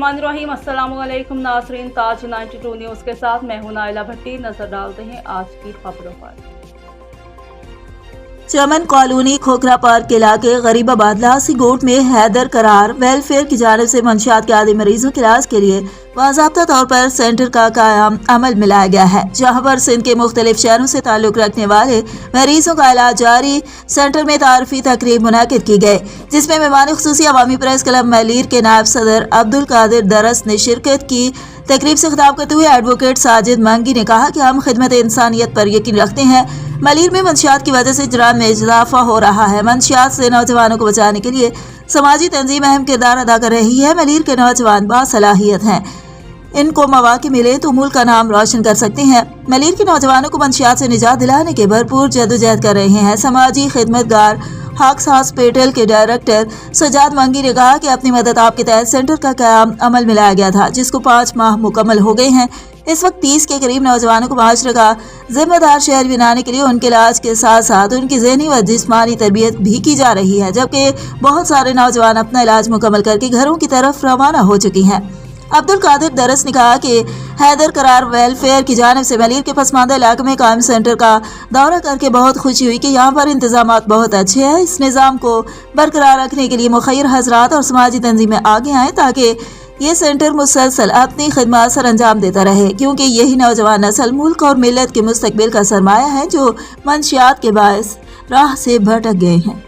बिस्मिल्लाहिर्रहमानिर्रहीम। अस्सलामुअलैकुम नाज़रीन, ताज 92 न्यूज़ के साथ मैं हूं नाइला भट्टी। नजर डालते हैं आज की खबरों पर। चमन कॉलोनी खोखरा पार्क के इलाके गरीबाबाद लासी गोट में हैदर करार वेलफेयर की जानिब से मंशियात के आदि मरीजों के इलाज के लिए बाज़ाब्ता तौर पर सेंटर का कायम अमल में लाया गया है, जहाँ पर सिंध के मुख्तलिफ शहरों से ताल्लुक रखने वाले मरीजों का इलाज जारी। सेंटर में तारफी तकरीब मुनाकिद की गई, जिसमें मेहमान खुसूसी अवामी प्रेस क्लब मलीर के नायब सदर अब्दुल कादिर दरस ने शिरकत की। तकरीब से खिताब करते हुए एडवोकेट साजिद मंगी ने कहा कि हम खिदमत इंसानियत पर यकीन रखते हैं। मलीर में मंशियात की वजह से जुर्म में इजाफा हो रहा है। मंशियात से नौजवानों को बचाने के लिए समाजी तंजीम अहम किरदार अदा कर रही है। मलीर के नौजवान बासलाहियत हैं, इनको मौके मिले तो मुल्क का नाम रोशन कर सकते हैं। मलीर के नौजवानों को मंशियात से निजात दिलाने के भरपूर जद्दोजहद कर रहे हैं। समाजी खिदमतगार हाक्स हॉस्पिटल के डायरेक्टर सजाद मंगी ने कहा कि अपनी मदद आपके तहत सेंटर का क़याम अमल में लाया गया था, जिसको 5 माह मुकम्मल हो गए हैं। इस वक्त 30 के करीब नौजवानों को माशरे का जिम्मेदार शहर बनाने के लिए उनके इलाज के साथ साथ उनकी ज़हनी व जिस्मानी तरबियत भी की जा रही है, जबकि बहुत सारे नौजवान अपना इलाज मुकम्मल करके घरों की तरफ रवाना हो चुकी हैं। अब्दुल कादिर दरस ने कहा कि हैदर करार वेलफेयर की जानिब से मलीर के पसमानदा इलाके में कायम सेंटर का दौरा करके बहुत खुशी हुई कि यहाँ पर इंतजामात बहुत अच्छे हैं। इस निज़ाम को बरकरार रखने के लिए मुखैर हजरात और समाजी तंजीमें आगे आएँ ताकि ये सेंटर मुसलसल अपनी खिदमत सर अंजाम देता रहे, क्योंकि यही नौजवान नस्ल मुल्क और मिल्लत के मुस्तकबिल का सरमाया है जो मंशियात के बायस राह से भटक गए हैं।